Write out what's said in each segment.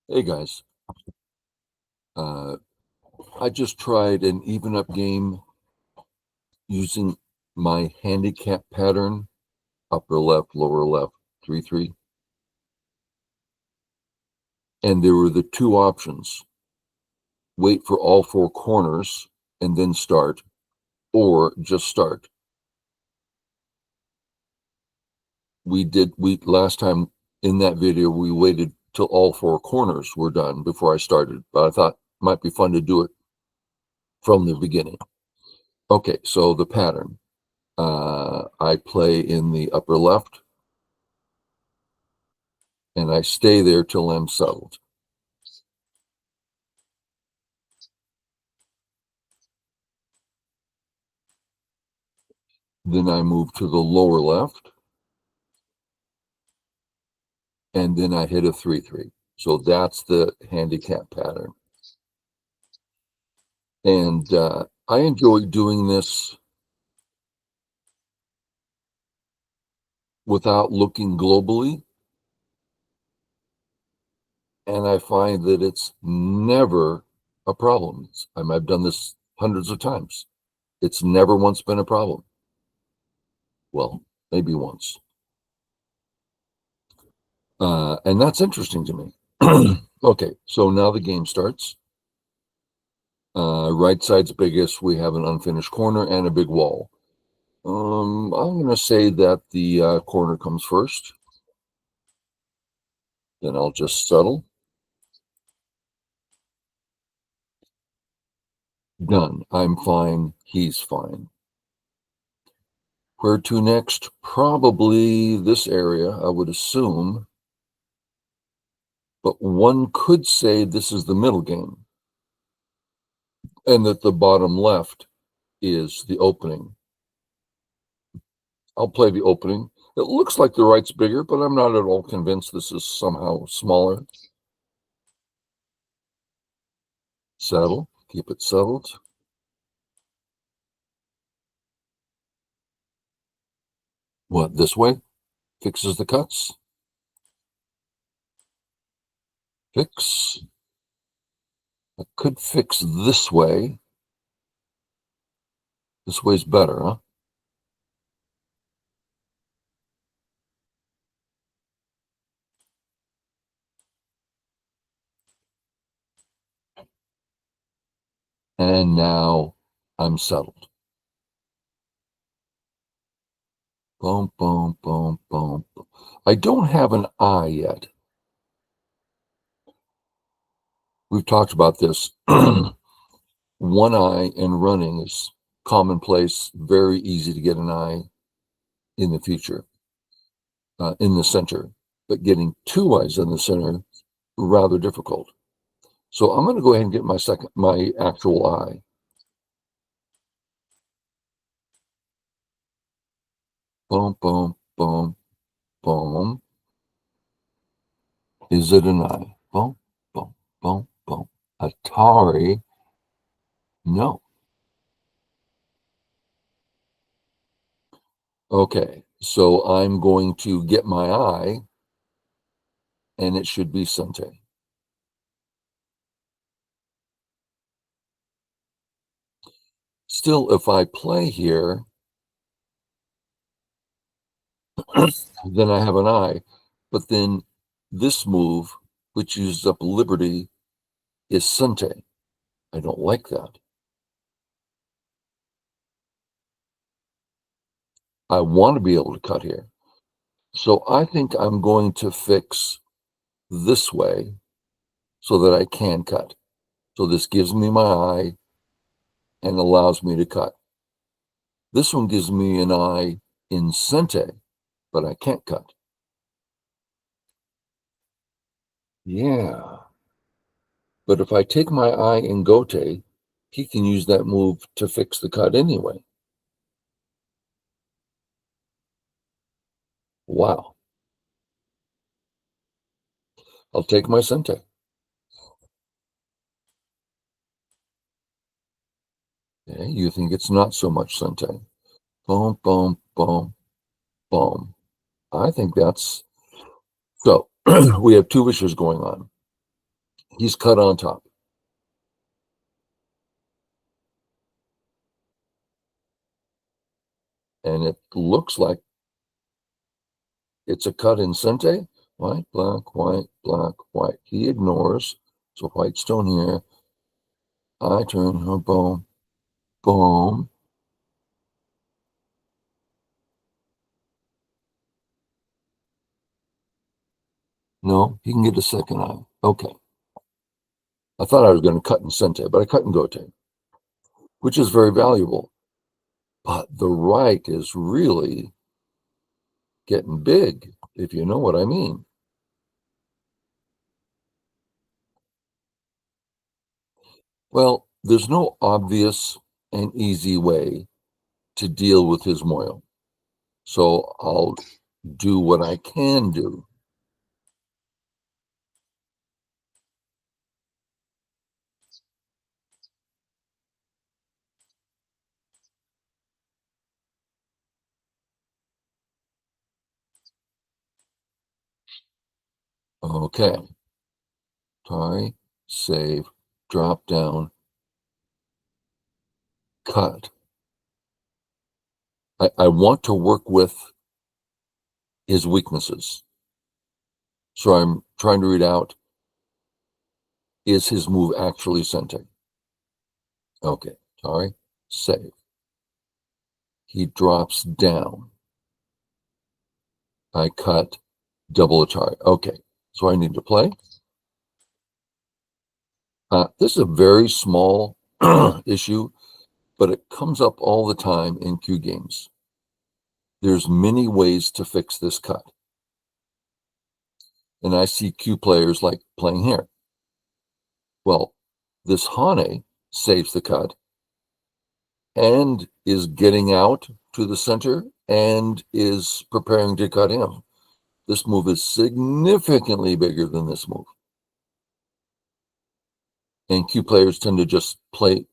Hey guys, uh, I just tried an even up game using my handicap pattern, upper left, lower left, 3-3. And there were the two options: wait for all four corners and then start, or just start. We last time in that video, we waited till all four corners were done before I started, but I thought it might be fun to do it from the beginning. Okay, so the pattern. I play in the upper left, and I stay there till I'm settled. Then I move to the lower left, and then I hit a 3-3. So that's the handicap pattern. And I enjoy doing this without looking globally. And I find that it's never a problem. I've done this hundreds of times. It's never once been a problem. Well, maybe once. And that's interesting to me. Okay, so now the game starts. Right side's biggest. We have an unfinished corner and a big wall. I'm going to say that the corner comes first. Then I'll just settle. Done. I'm fine. He's fine. Where to next? Probably this area, I would assume. But one could say this is the middle game, and that the bottom left is the opening. I'll play the opening. It looks like the right's bigger, but I'm not at all convinced this is somehow smaller. Settle. Keep it settled. What, this way? Fixes the cuts. Fix. I could fix this way. This way's better, huh? And now I'm settled. Boom, boom, boom, boom. I don't have an eye yet. We've talked about this. One eye in running is commonplace, very easy to get an eye in the future, in the center. But getting two eyes in the center, rather difficult. So I'm going to go ahead and get my actual eye. Boom, boom, boom, boom. Is it an eye? Boom, boom, boom, boom. Atari, no. Okay, so I'm going to get my eye, and it should be Sente. Still, if I play here, then I have an eye. But then this move, which uses up liberty, is Sente. I don't like that. I want to be able to cut here. So I think I'm going to fix this way so that I can cut. So this gives me my eye and allows me to cut. This one gives me an eye in Sente, but I can't cut. Yeah. But if I take my eye in Gote, he can use that move to fix the cut anyway. Wow. I'll take my Sente. Okay, you think it's not so much Sente. Boom, boom, boom, boom. I think that's... So we have two wishes going on. He's cut on top. And it looks like it's a cut in Sente. White, black, white, black, white. He ignores. So white stone here. I turn her boom, boom. No, he can get a second eye. Okay. I thought I was going to cut in Sente, but I cut in Gote, which is very valuable. But the right is really getting big, if you know what I mean. Well, there's no obvious and easy way to deal with his moil. So I'll do what I can do. Okay. Try, save, drop down, cut. I want to work with his weaknesses. So I'm trying to read out, is his move actually Sente? Okay. Sorry. Save. He drops down. I cut, double Atari. Okay. So I need to play. This is a very small issue, but it comes up all the time in Q games. There's many ways to fix this cut. And I see Q players like playing here. Well, this Hane saves the cut and is getting out to the center and is preparing to cut him. This move is significantly bigger than this move. And Q players tend to just play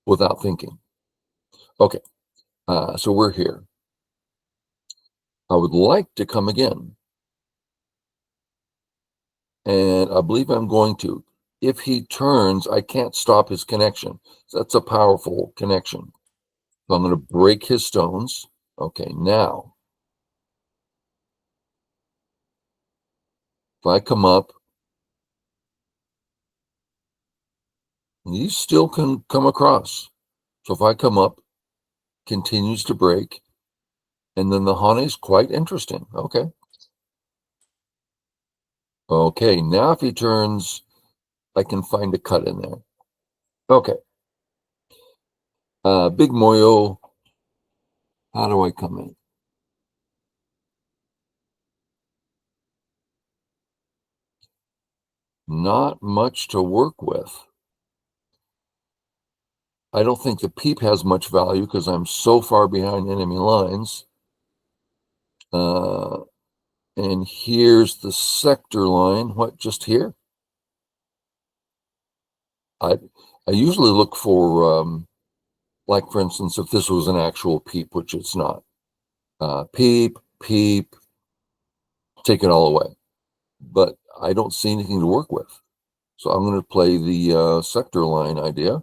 without thinking. Okay, so we're here. I would like to come again. And I believe I'm going to. If he turns, I can't stop his connection. So that's a powerful connection. So I'm going to break his stones. Okay, now, if I come up, these still can come across. So if I come up, continues to break, and then the Hane is quite interesting. Okay. Okay, now if he turns, I can find a cut in there. Okay. Big Moyo, how do I come in? Not much to work with. I don't think the peep has much value because I'm so far behind enemy lines. And here's the sector line. What, just here? I usually look for, like, for instance, if this was an actual peep, which it's not. Peep, peep, take it all away. But I don't see anything to work with. So I'm going to play the sector line idea.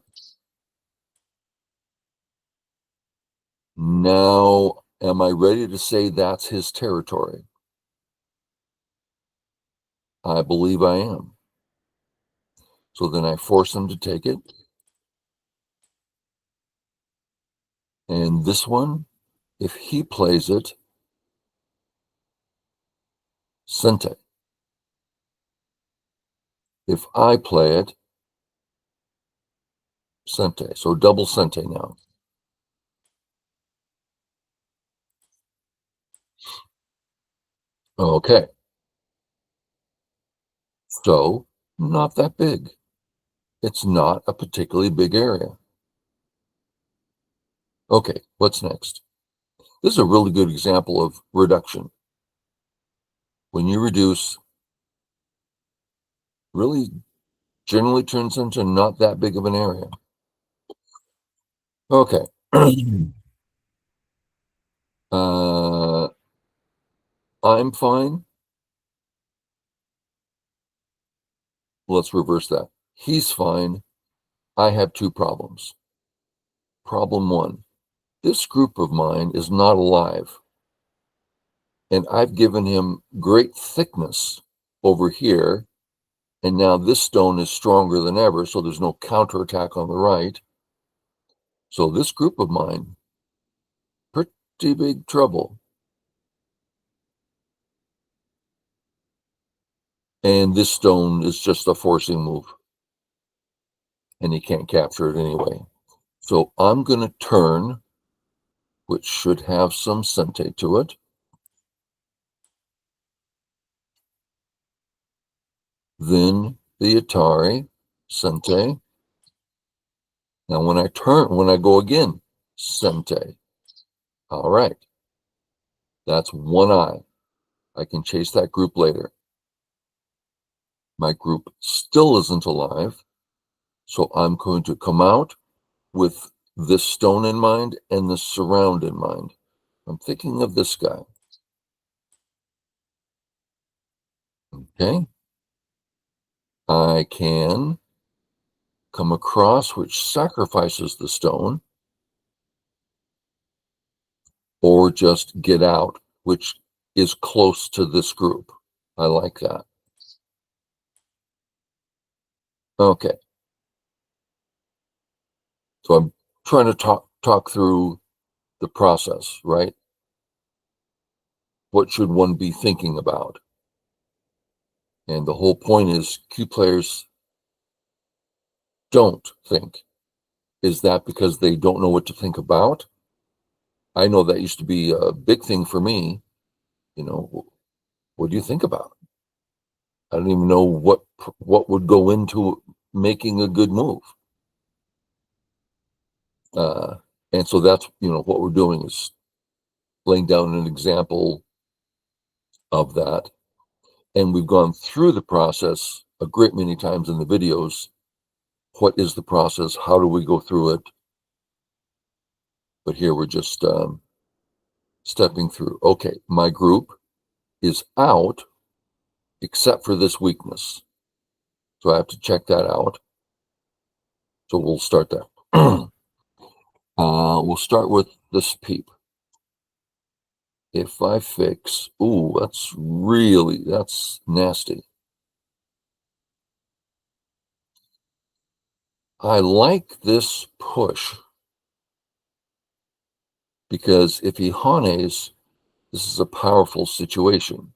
Now, am I ready to say that's his territory? I believe I am. So then I force him to take it. And this one, if he plays it, Sente. If I play it, Sente. So double Sente now. Okay. So not that big. It's not a particularly big area. Okay, what's next? This is a really good example of reduction. When you reduce, really generally turns into not that big of an area. Okay. I'm fine. let's reverse that. He's fine. I have two problems. Problem one, this group of mine is not alive. And I've given him great thickness over here. And now this stone is stronger than ever, so there's no counterattack on the right. So this group of mine, pretty big trouble. And this stone is just a forcing move. And he can't capture it anyway. So I'm going to turn, which should have some sente to it. Then the Atari, sente. Now when I go again, sente. All right. That's one eye. I can chase that group later. My group still isn't alive. So I'm going to come out with this stone in mind and the surround in mind. I'm thinking of this guy. Okay. I can come across, which sacrifices the stone, or just get out, which is close to this group. I like that. Okay. So I'm trying to talk through the process, right? What should one be thinking about? And the whole point is Q players don't think. Is that because they don't know what to think about? I know that used to be a big thing for me. You know, what do you think about? I don't even know what would go into making a good move. And so that's, what we're doing is laying down an example of that. And we've gone through the process a great many times in the videos. What is the process? How do we go through it? But here we're just stepping through. Okay, my group is out except for this weakness. So I have to check that out. So we'll start there. We'll start with this peep. If I fix, ooh, that's nasty. I like this push because if he hanes, this is a powerful situation.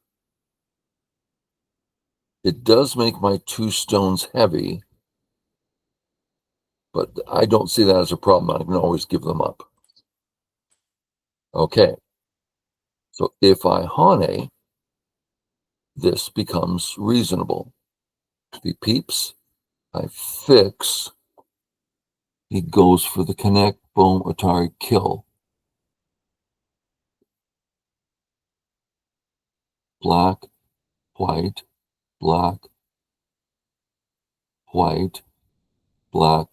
It does make my two stones heavy, but I don't see that as a problem. I can always give them up. Okay. So if I hane, this becomes reasonable. If he peeps, I fix. He goes for the connect, boom, Atari, kill. Black, white, black, white, black,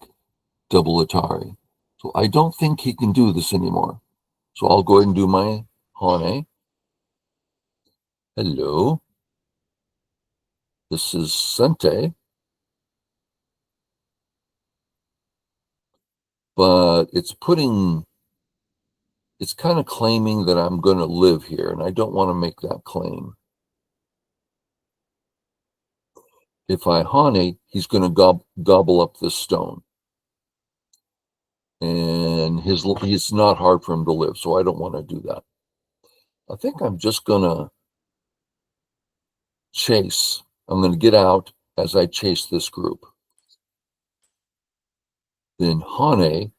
double Atari. So I don't think he can do this anymore. So I'll go ahead and do my hane. Hello. This is sente. But it's kind of claiming that I'm going to live here, and I don't want to make that claim. If I hane, he's going to gobble up this stone. And it's not hard for him to live, so I don't want to do that. I think I'm just going to chase. I'm going to get out as I chase this group. Then hane,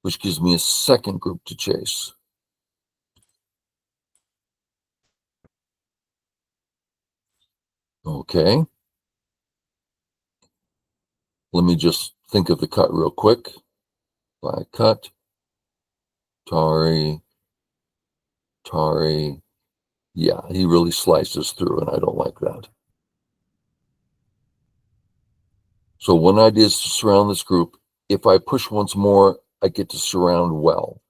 which gives me a second group to chase. Okay. Let me just think of the cut real quick. By cut, Tari. Yeah, he really slices through, and I don't like that. So one idea is to surround this group. If I push once more, I get to surround well.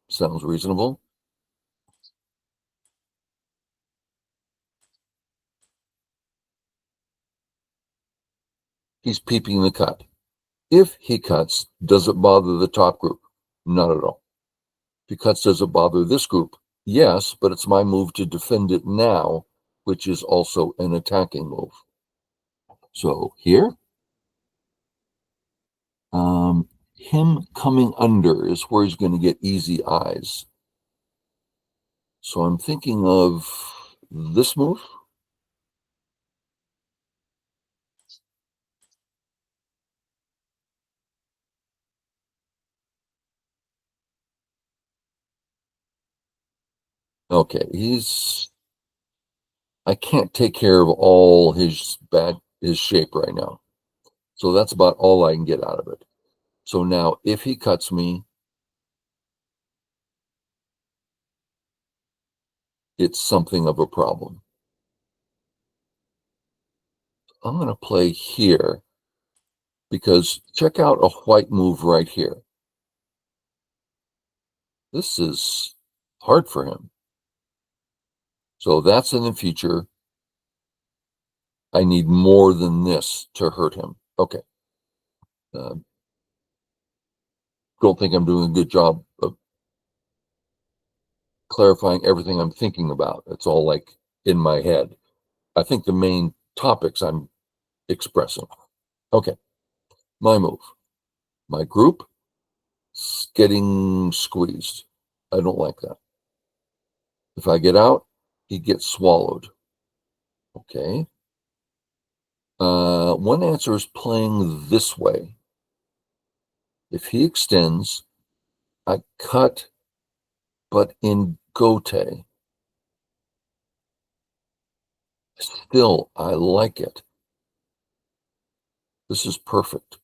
Sounds reasonable. He's peeping the cut. If he cuts, does it bother the top group? Not at all. If he cuts, does it bother this group? Yes, but it's my move to defend it now, which is also an attacking move. So here, him coming under is where he's going to get easy eyes. So I'm thinking of this move. Okay, I can't take care of all his shape right now. So that's about all I can get out of it. So now if he cuts me, it's something of a problem. I'm going to play here because check out a white move right here. This is hard for him. So that's in the future. I need more than this to hurt him. Okay. Don't think I'm doing a good job of clarifying everything I'm thinking about. It's all like in my head. I think the main topics I'm expressing. Okay. My move. My group is getting squeezed. I don't like that. If I get out, he gets swallowed. Okay. One answer is playing this way. If he extends, I cut, but in gote. Still, I like it. This is perfect.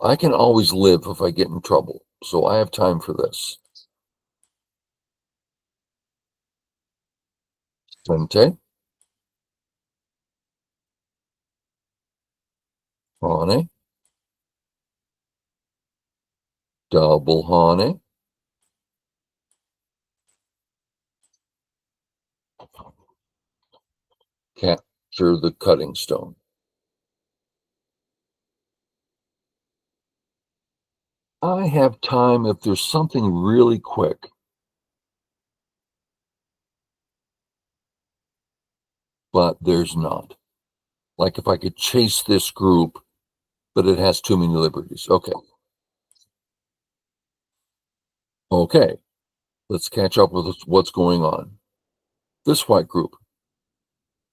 I can always live if I get in trouble, so I have time for this. Sente, hane, double hane, capture the cutting stone. I have time if there's something really quick, but there's not. Like if I could chase this group, but it has too many liberties. Okay. Okay. Let's catch up with what's going on. This white group,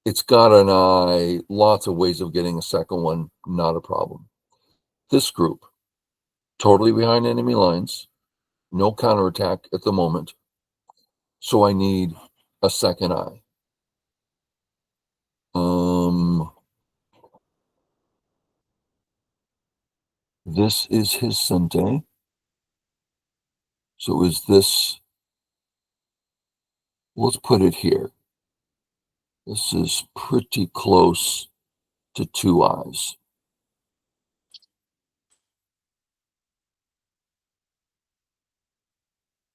it's got an eye, lots of ways of getting a second one, not a problem. This group, totally behind enemy lines, no counterattack at the moment. So I need a second eye. This is his sente. So is this, let's put it here. This is pretty close to two eyes.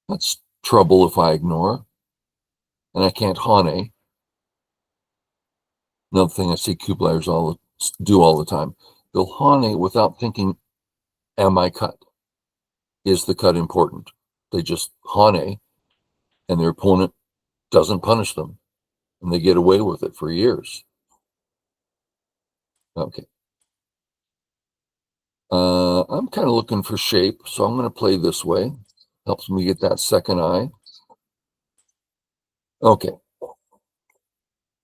That's trouble if I ignore. And I can't hane. Another thing I see cube players do all the time. They'll hane without thinking, am I cut? Is the cut important? They just hane and their opponent doesn't punish them. And they get away with it for years. Okay. I'm kind of looking for shape, so I'm going to play this way. Helps me get that second eye. Okay.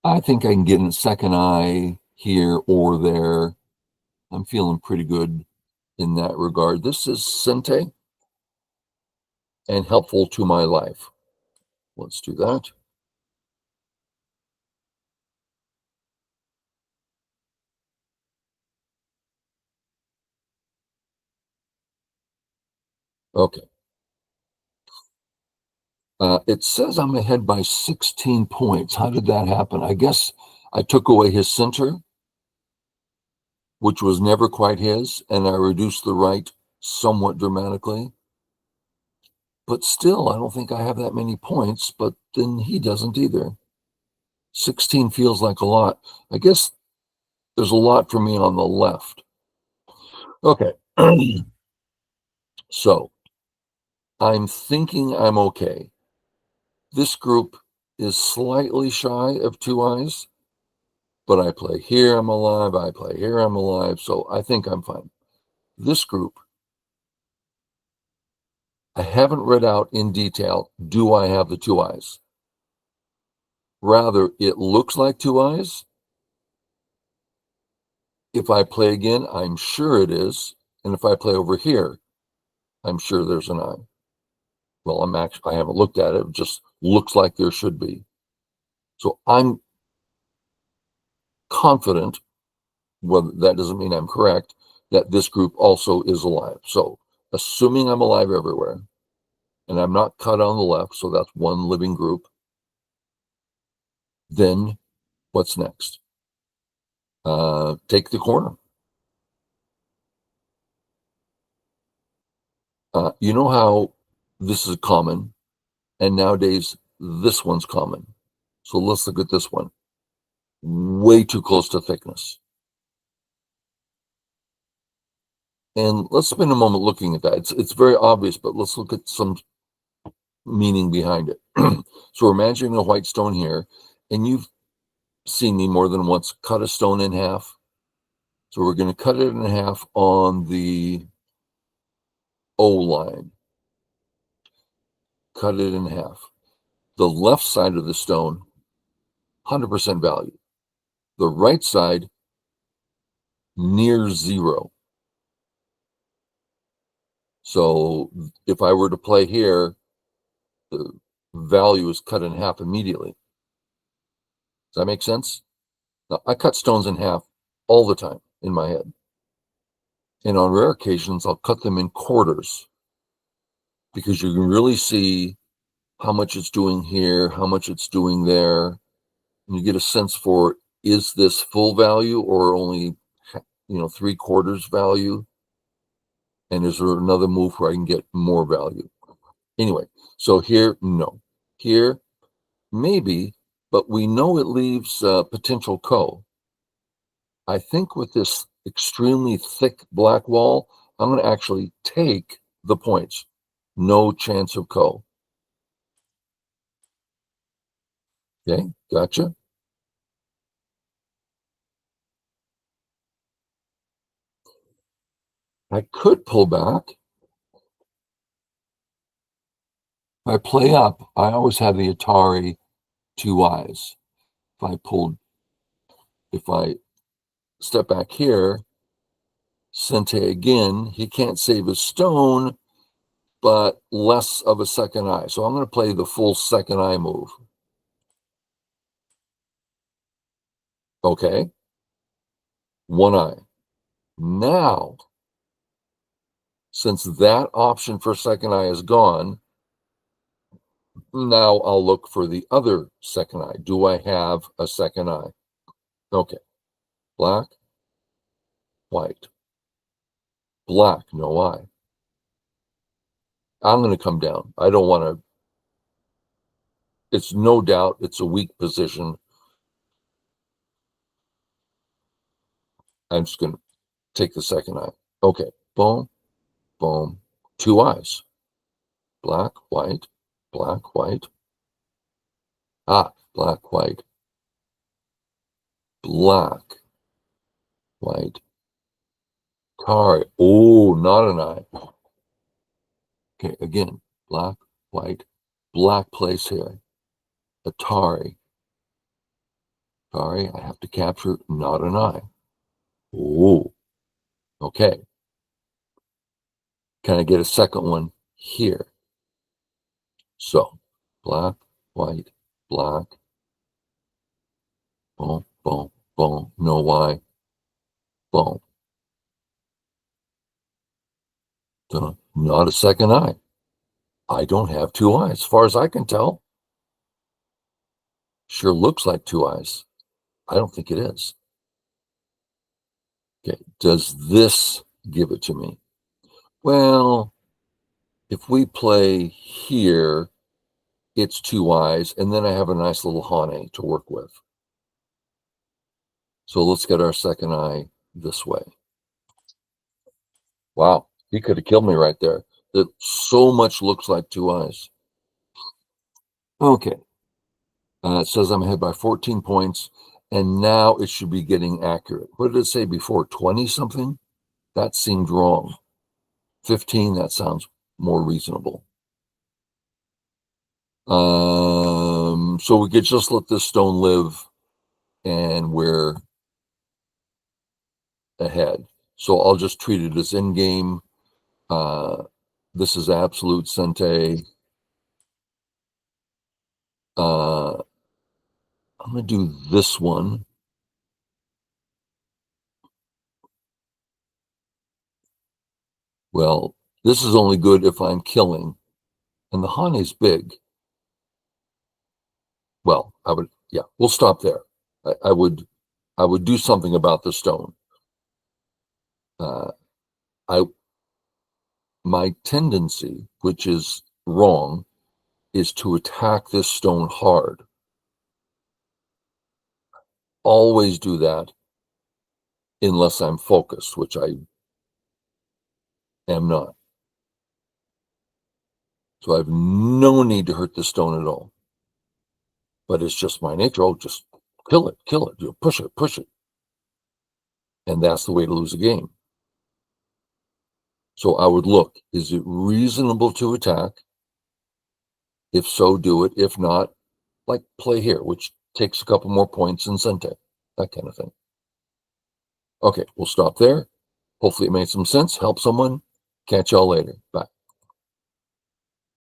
I think I can get a second eye here or there. I'm feeling pretty good in that regard. This is sente and helpful to my life. Let's do that. Okay. It says I'm ahead by 16 points. How did that happen? I guess I took away his center, which was never quite his, and I reduced the right somewhat dramatically. But still, I don't think I have that many points, but then he doesn't either. 16 feels like a lot. I guess there's a lot for me on the left. Okay. So I'm thinking I'm okay. This group is slightly shy of two eyes, but I play here, I'm alive. I play here, I'm alive. So I think I'm fine. This group, I haven't read out in detail, do I have the two eyes? Rather, it looks like two eyes. If I play again, I'm sure it is. And if I play over here, I'm sure there's an eye. Well, I haven't looked at it. It just looks like there should be. So I'm confident, well, that doesn't mean I'm correct, that this group also is alive. So assuming I'm alive everywhere, and I'm not cut on the left, so that's one living group, then what's next? Take the corner. You know how this is common, and nowadays this one's common. So let's look at this one. Way too close to thickness. And let's spend a moment looking at that. It's very obvious, but let's look at some meaning behind it. So we're imagining a white stone here, and you've seen me more than once cut a stone in half. So we're going to cut it in half on the O line. Cut it in half. The left side of the stone, 100% value. The right side, near zero. So if I were to play here, the value is cut in half immediately. Does that make sense? Now, I cut stones in half all the time in my head. And on rare occasions, I'll cut them in quarters because you can really see how much it's doing here, how much it's doing there. And you get a sense for, is this full value or only, 3/4 value? And is there another move where I can get more value? Anyway, so here, no. Here, maybe, but we know it leaves potential co. I think with this extremely thick black wall, I'm going to actually take the points. No chance of co. Okay, gotcha. I could pull back. If I play up, I always have the Atari two eyes. If I step back here, Sente again, he can't save his stone, but less of a second eye. So I'm going to play the full second eye move. Okay, one eye. Now, since that option for second eye is gone, now I'll look for the other second eye. Do I have a second eye? Okay, black, white, black, no eye. I'm going to come down. I don't want to, it's no doubt it's a weak position. I'm just going to take the second eye. Okay, boom, boom, two eyes. Black, white, black, white. Black, white, black, white. Car. Oh, not an eye. Okay, again, black, white, black place here. Atari. Sorry, I have to capture not an eye. Oh, okay. Can I get a second one here? So, black, white, black, boom, boom, boom, no Y, boom. Dun. Not a second eye. I don't have two eyes, as far as I can tell. Sure looks like two eyes. I don't think it is. Okay, does this give it to me? Well, If we play here, it's 2 eyes, and then I have a nice little Hane to work with. So let's get our second eye this way. Wow, he could have killed me right there. It so much looks like 2 eyes. Okay. It says I'm ahead by 14 points, and now it should be getting accurate. What did it say before? 20 something? That seemed wrong. 15, that sounds more reasonable. So we could just let this stone live, and we're ahead. So I'll just treat it as in-game. This is absolute Sente. I'm going to do this one. Well, this is only good if I'm killing, and the Hane's big. Well, yeah, we'll stop there. I would do something about the stone. My tendency, which is wrong, is to attack this stone hard. Always do that unless I'm focused, which I am not. So I have no need to hurt the stone at all. But it's just my nature. Oh, just kill it, push it. And that's the way to lose a game. So I would look, is it reasonable to attack? If so, do it. If not, like play here, which takes a couple more points in Sente, that kind of thing. Okay, we'll stop there. Hopefully it made some sense, help someone. Catch y'all later. Bye.